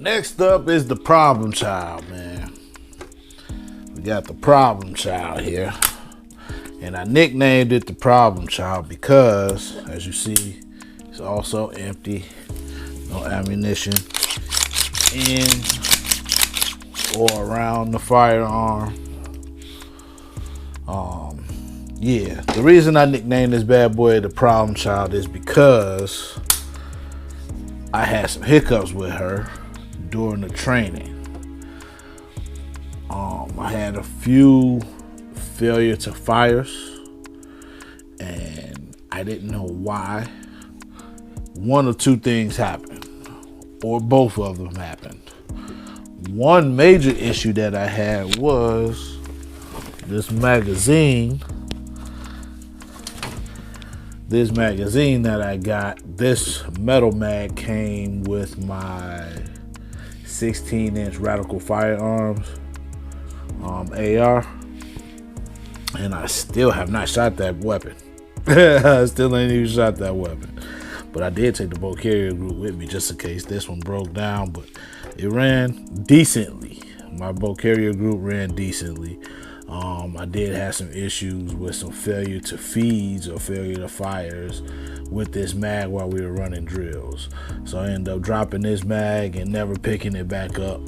Next up is the problem child, man. We got the problem child here. And I nicknamed it the problem child because, as you see, it's also empty. No ammunition in or around the firearm. Yeah, the reason I nicknamed this bad boy the problem child is because I had some hiccups with her during the training. I had a few failure to fires, and I didn't know why. One or two things happened, or both of them happened. One major issue that I had was this magazine. This magazine that I got, this metal mag came with my 16-inch Radical Firearms AR, and I still have not shot that weapon. I still ain't even shot that weapon. But I did take the bolt carrier group with me just in case this one broke down, but it ran decently. My bolt carrier group ran decently. I did have some issues with some failure to feeds or failure to fires with this mag while we were running drills. So I ended up dropping this mag and never picking it back up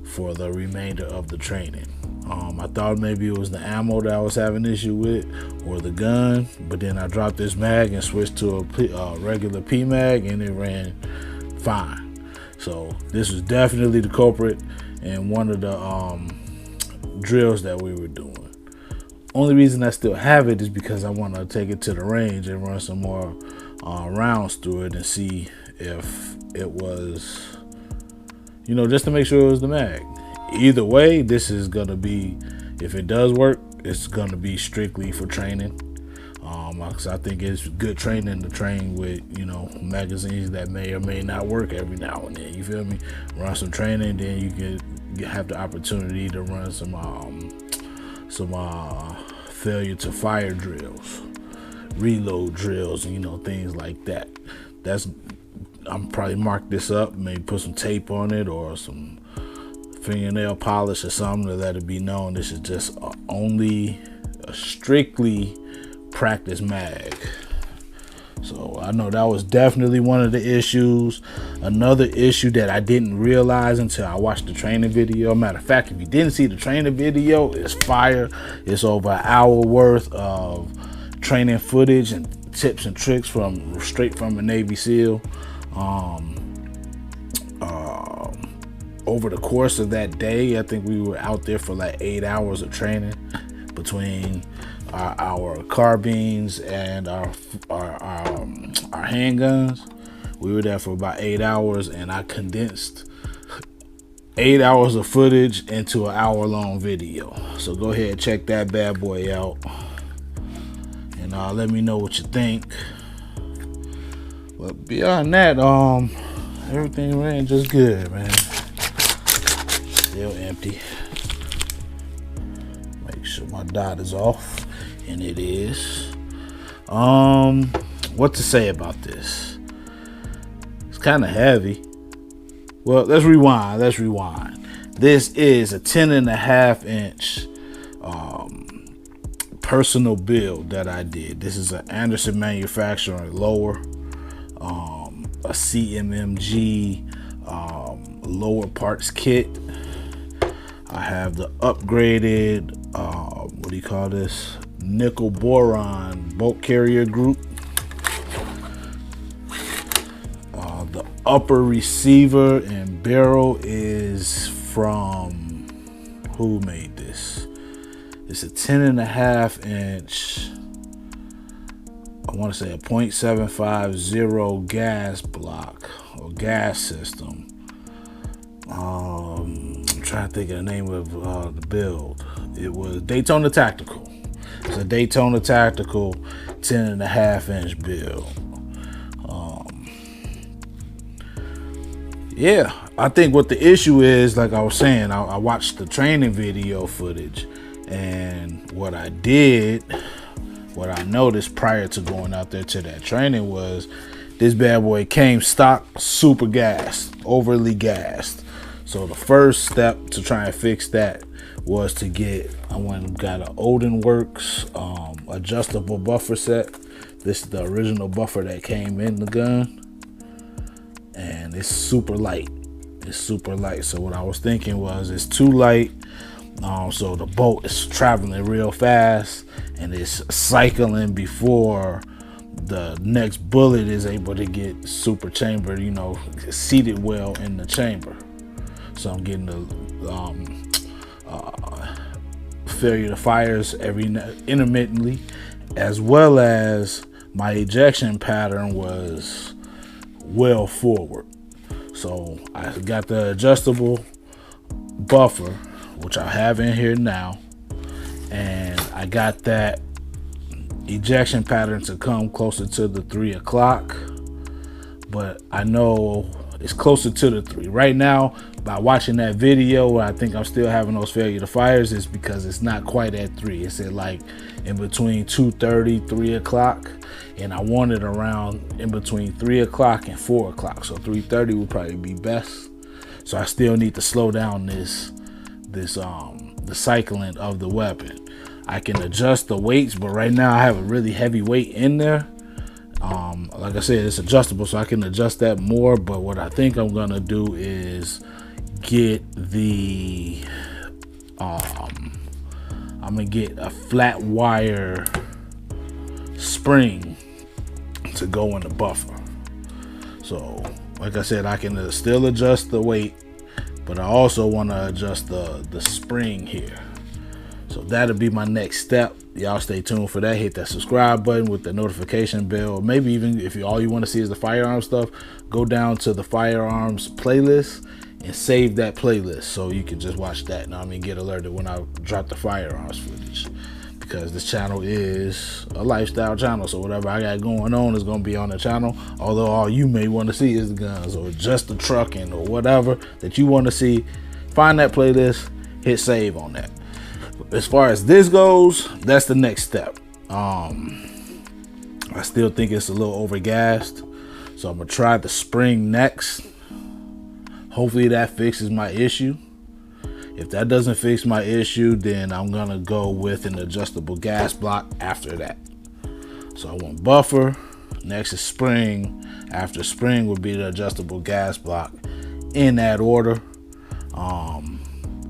for the remainder of the training. I thought maybe it was the ammo that I was having issue with or the gun, but then I dropped this mag and switched to a regular P mag and it ran fine. So this was definitely the culprit and one of the drills that we were doing. Only reason I still have it is because I want to take it to the range and run some more rounds through it and see if it was, you know, just to make sure it was the mag. Either way, this is gonna be, if it does work, it's gonna be strictly for training. Because I think it's good training to train with, you know, magazines that may or may not work every now and then. You feel me? Run some training, then you have the opportunity to run some failure to fire drills, reload drills, and you know, things like that. I'm probably mark this up, maybe put some tape on it or some fingernail polish or something to let it be known this is just only a strictly practice mag. So I know that was definitely one of the issues. Another issue that I didn't realize until I watched the training video. Matter of fact, if you didn't see the training video, it's fire. It's over an hour worth of training footage and tips and tricks straight from a Navy SEAL. Over the course of that day, I think we were out there for like 8 hours of training between our carbines and our handguns. We were there for about 8 hours, and I condensed 8 hours of footage into an hour-long video. So go ahead and check that bad boy out, and let me know what you think. But beyond that, everything ran just good, man. Still empty. Make sure my dot is off, and it is. What to say about this? It's kind of heavy. Well, let's rewind. This is a 10.5-inch personal build that I did. This is an Anderson manufacturing lower, a CMMG lower parts kit. I have the upgraded, what do you call this? Nickel boron bolt carrier group. The upper receiver and barrel is from, who made this? It's a 10.5-inch, I want to say a .750 gas block or gas system. I'm trying to think of the name of the build. It was Daytona Tactical. It's a Daytona Tactical 10.5-inch build. Yeah, I think what the issue is, like I was saying, I watched the training video footage, and what I noticed prior to going out there to that training was This bad boy came stock super gassed, overly gassed. So the first step to try and fix that was to I went and got an Odin Works adjustable buffer set. This is the original buffer that came in the gun, and it's super light. It's super light. So what I was thinking was, it's too light, so the bolt is traveling real fast and it's cycling before the next bullet is able to get super chambered, you know, seated well in the chamber. So I'm getting the failure to fires intermittently, as well as my ejection pattern was well forward. So I got the adjustable buffer, which I have in here now, and I got that ejection pattern to come closer to the 3 o'clock, but I know it's closer to the 3 right now. By watching that video where I think I'm still having those failure to fires, is because it's not quite at 3. It's at like in between 2:30, 3 o'clock, and I want it around in between 3 o'clock and 4 o'clock. So 3:30 would probably be best. So I still need to slow down the cycling of the weapon. I can adjust the weights, but right now I have a really heavy weight in there. Like I said, it's adjustable, so I can adjust that more. But what I think I'm gonna do is get I'm gonna get a flat wire spring to go in the buffer. So like I said, I can still adjust the weight, but I also want to adjust the spring here. So that'll be my next step. Y'all stay tuned for that. Hit that subscribe button with the notification bell. Maybe even if all you want to see is the firearm stuff, go down to the firearms playlist and save that playlist so you can just watch that. Now, I mean, get alerted when I drop the firearms footage, because this channel is a lifestyle channel. So whatever I got going on is going to be on the channel. Although all you may want to see is the guns or just the trucking or whatever that you want to see. Find that playlist, hit save on that. As far as this goes, that's the next step. I still think it's a little overgassed, so I'm gonna try the spring next. Hopefully that fixes my issue. If that doesn't fix my issue, then I'm gonna go with an adjustable gas block after that. So I want buffer, next is spring, after spring would be the adjustable gas block, in that order.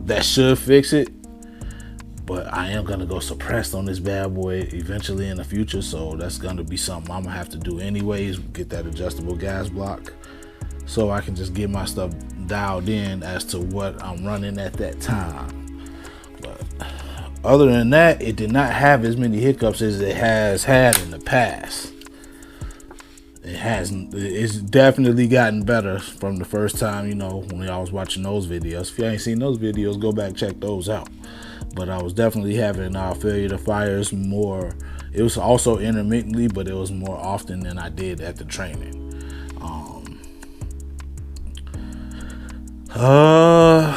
That should fix it. But I am gonna go suppressed on this bad boy eventually in the future, so that's gonna be something I'm gonna have to do anyways. Get that adjustable gas block, so I can just get my stuff dialed in as to what I'm running at that time. But other than that, it did not have as many hiccups as it has had in the past. It's definitely gotten better from the first time, you know, when I was watching those videos. If you ain't seen those videos, go back, check those out. But I was definitely having failure to fires more. It was also intermittently, but it was more often than I did at the training. I'm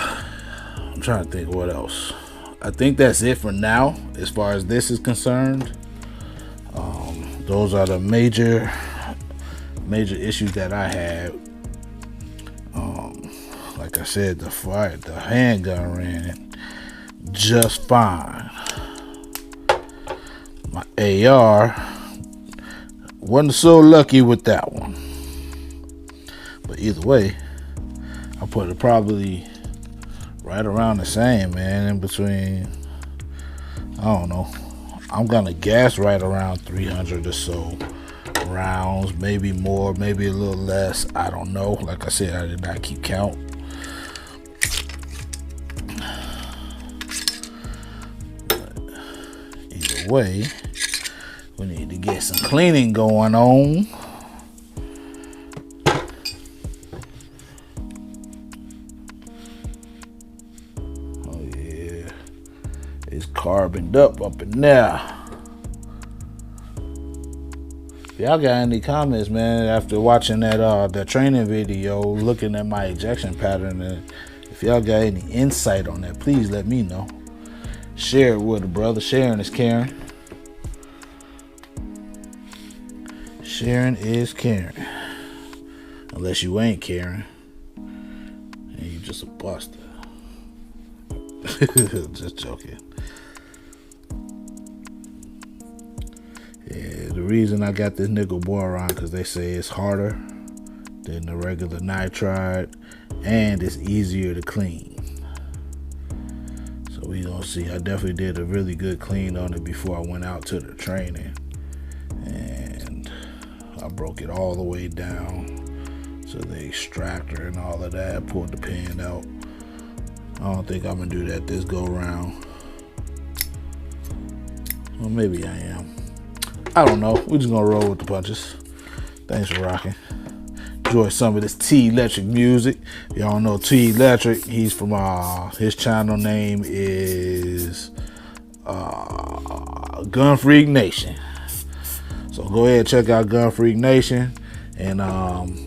trying to think what else. I think that's it for now as far as this is concerned. Those are the major issues that I had. Like I said, the handgun ran just fine. My AR wasn't so lucky with that one. But either way, I put it probably right around the same, man, in between, I don't know, I'm gonna guess right around 300 or so rounds, maybe more, maybe a little less, I don't know. Like I said, I did not keep count. Either way, we need to get some cleaning going on. Oh yeah, it's carboned up in there. If y'all got any comments, man, after watching that training video, looking at my ejection pattern, and if y'all got any insight on that, please let me know. Share it with a brother. Sharing is caring. Sharing is caring. unless you ain't caring and you just a buster. Just joking. Yeah, the reason I got this nickel boron because they say it's harder than the regular nitride and it's easier to clean. So we gonna see. I definitely did a really good clean on it before I went out to the training, and I broke it all the way down to the extractor and all of that. Pulled the pin out. I don't think I'm gonna do that this go round. Well, maybe I am. I don't know. We're just gonna roll with the punches. Thanks for rocking. Enjoy some of this T Electric music. Y'all know T Electric. He's from his channel name is Gun Freak Nation. So go ahead and check out Gun Freak Nation and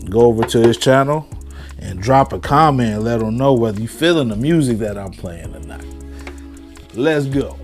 go over to his channel and drop a comment and let him know whether you feeling the music that I'm playing or not. Let's go.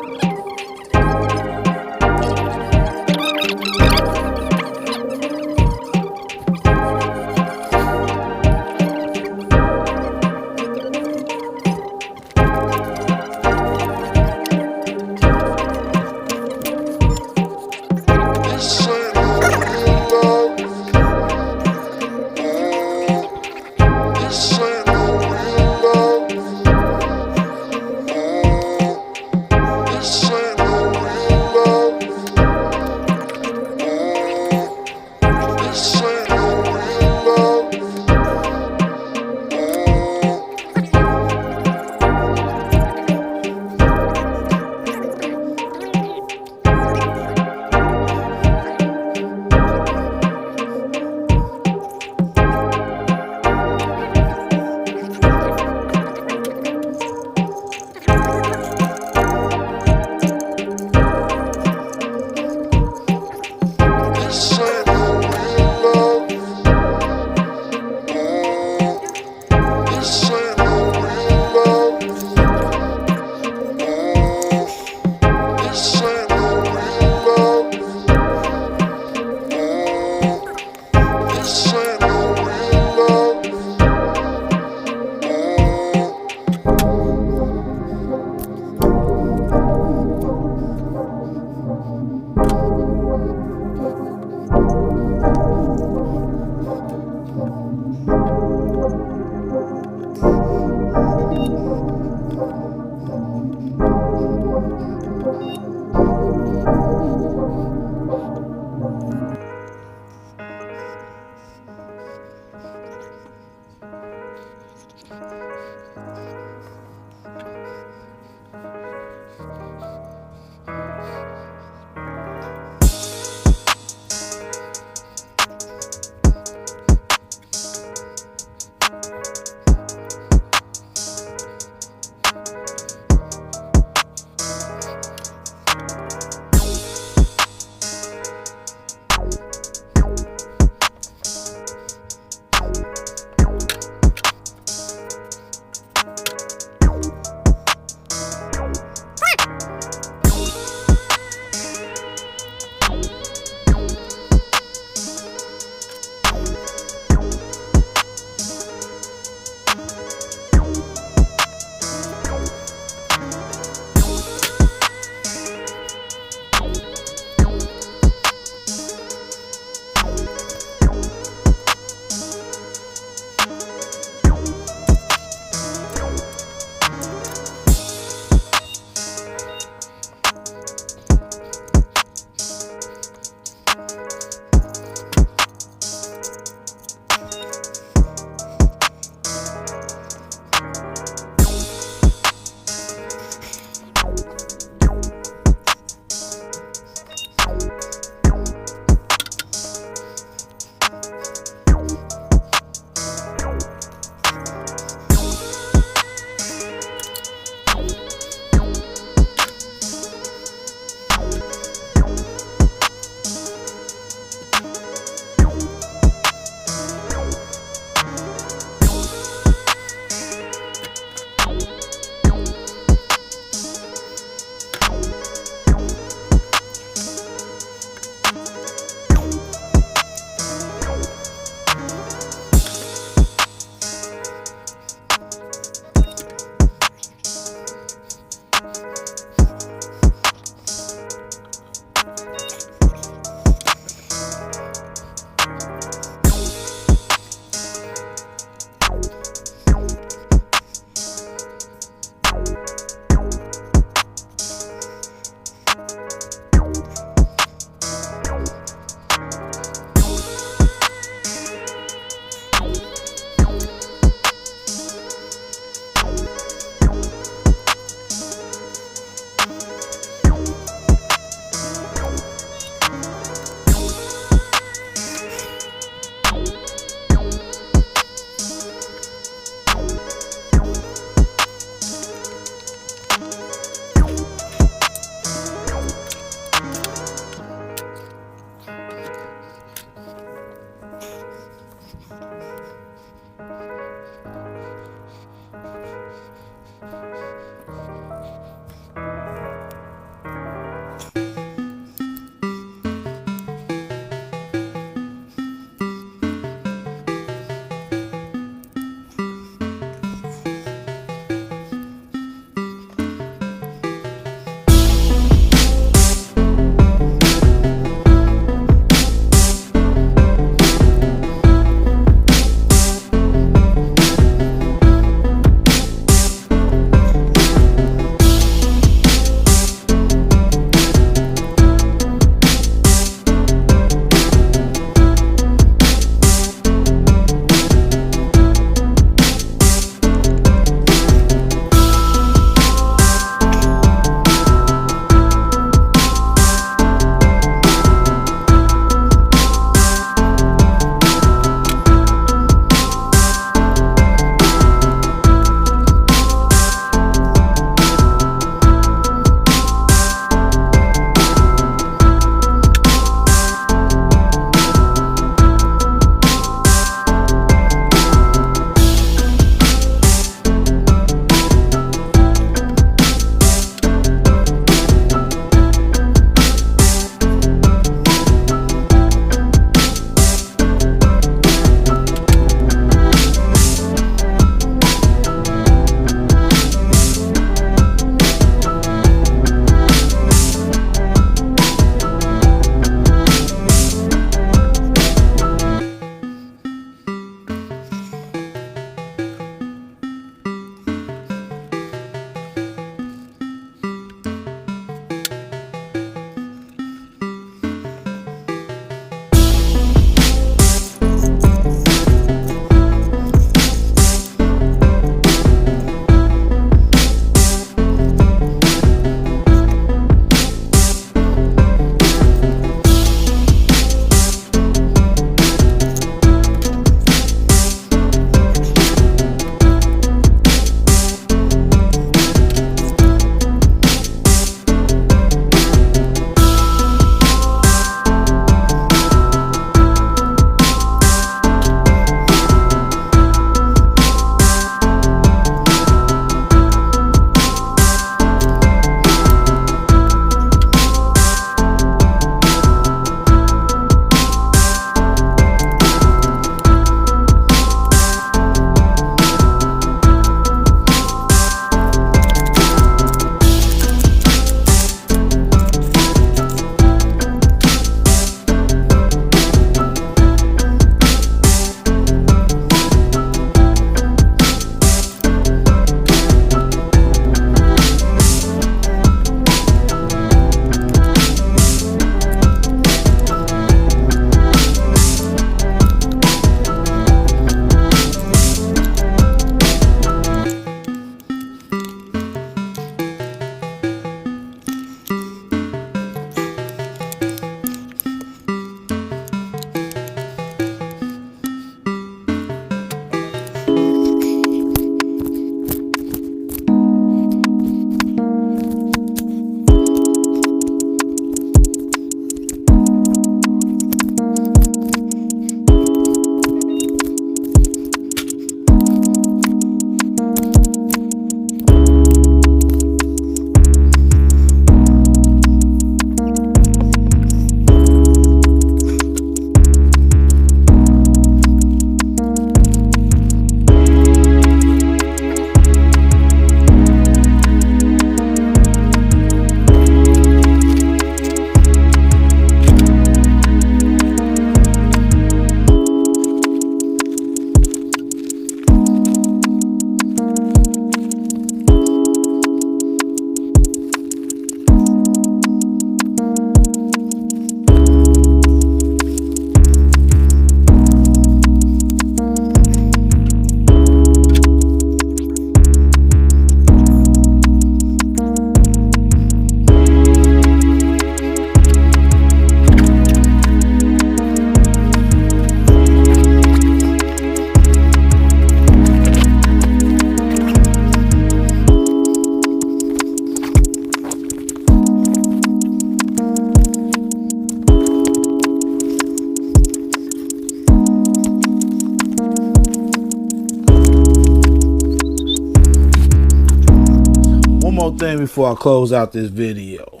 more thing before I close out this video.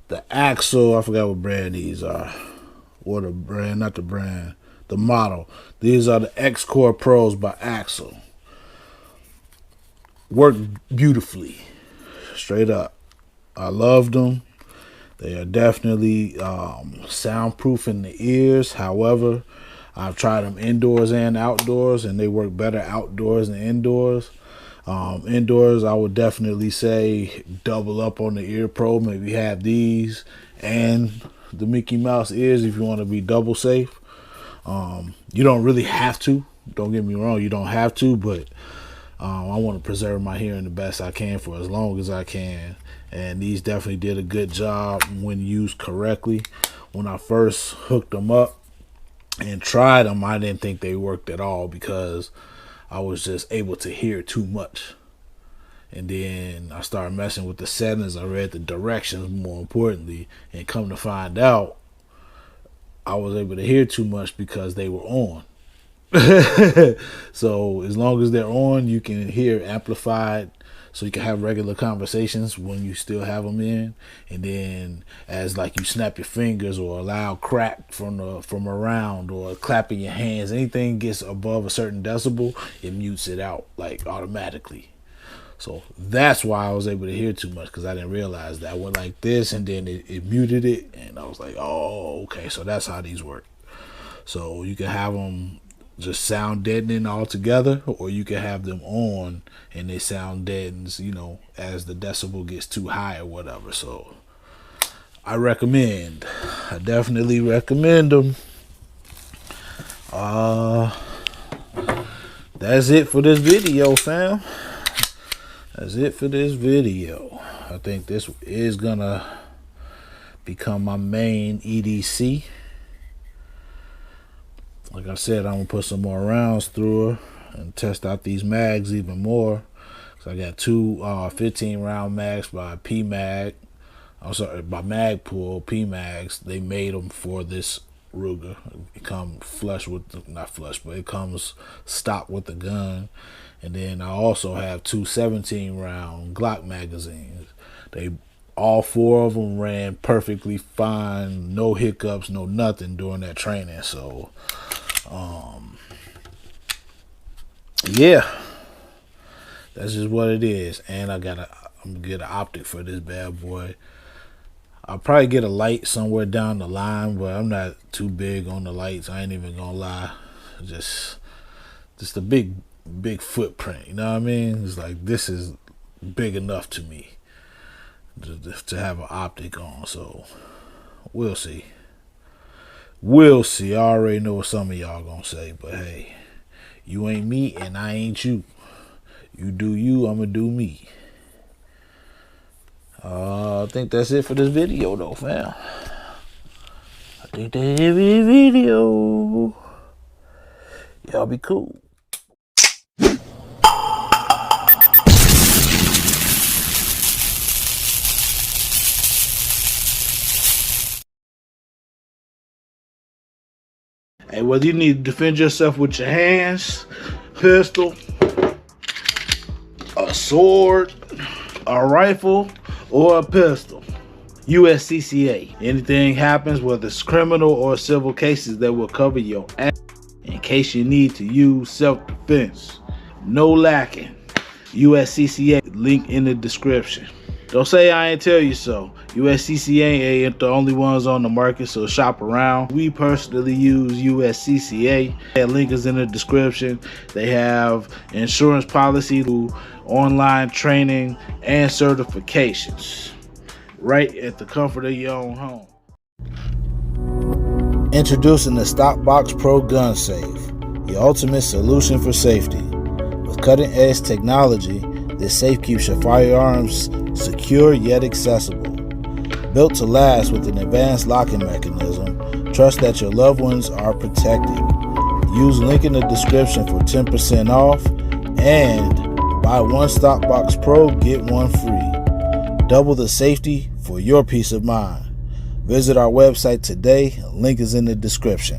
The axle, I forgot what brand these are. Or the brand, not the brand, the model. These are the Decor Pros by Axle. Work beautifully, straight up. I loved them. They are definitely soundproof in the ears. However, I've tried them indoors and outdoors, and they work better outdoors than indoors. Indoors, I would definitely say double up on the ear pro. Maybe have these and the Mickey Mouse ears if you want to be double safe. You don't really have to. Don't get me wrong, you don't have to, but I want to preserve my hearing the best I can for as long as I can. And these definitely did a good job when used correctly. When I first hooked them up and tried them, I didn't think they worked at all because I was just able to hear too much. And then I started messing with the settings. I read the directions more importantly, and come to find out I was able to hear too much because they were on. So as long as they're on, you can hear amplified, so you can have regular conversations when you still have them in. And then as like you snap your fingers or a loud crack from around or clapping your hands, anything gets above a certain decibel, it mutes it out like automatically. So that's why I was able to hear too much, because I didn't realize that. I went like this and then it muted it, and I was like, oh, okay, so that's how these work. So you can have them just sound deadening altogether, or you can have them on and they sound deadens, you know, as the decibel gets too high or whatever. So I definitely recommend them. That's it for this video, fam. That's it for this video. I think this is gonna become my main EDC. Like I said, I'm gonna put some more rounds through her and test out these mags even more. So I got two 15 round mags by PMag. I'm sorry, by Magpul PMags. They made them for this Ruger. It comes flush with, not flush, but it comes stock with the gun. And then I also have two 17 round Glock magazines. All four of them ran perfectly fine, no hiccups, no nothing during that training. So yeah, that's just what it is. And I'm gonna get an optic for this bad boy. I'll probably get a light somewhere down the line, but I'm not too big on the lights. I ain't even gonna lie. Just a big footprint, you know what I mean? It's like, this is big enough to me to have an optic on. So we'll see. I already know what some of y'all gonna say, but hey, you ain't me and I ain't you. You do you, I'ma do me. I think that's it for this video though, fam. I think that's it for this video. Y'all be cool. Hey, whether you need to defend yourself with your hands, pistol, a sword, a rifle, or a pistol, USCCA. Anything happens, whether it's criminal or civil cases, that will cover your ass in case you need to use self-defense. No lacking. USCCA, link in the description. Don't say I ain't tell you so. USCCA ain't the only ones on the market, so shop around. We personally use USCCA. That link is in the description. They have insurance policy, online training, and certifications right at the comfort of your own home. Introducing the StopBox Pro gun safe, the ultimate solution for safety. With cutting-edge technology, this safe keeps your firearms secure yet accessible. Built to last with an advanced locking mechanism, trust that your loved ones are protected. Use link in the description for 10% off, and buy one StopBox Pro, get one free. Double the safety for your peace of mind. Visit our website today. Link is in the description.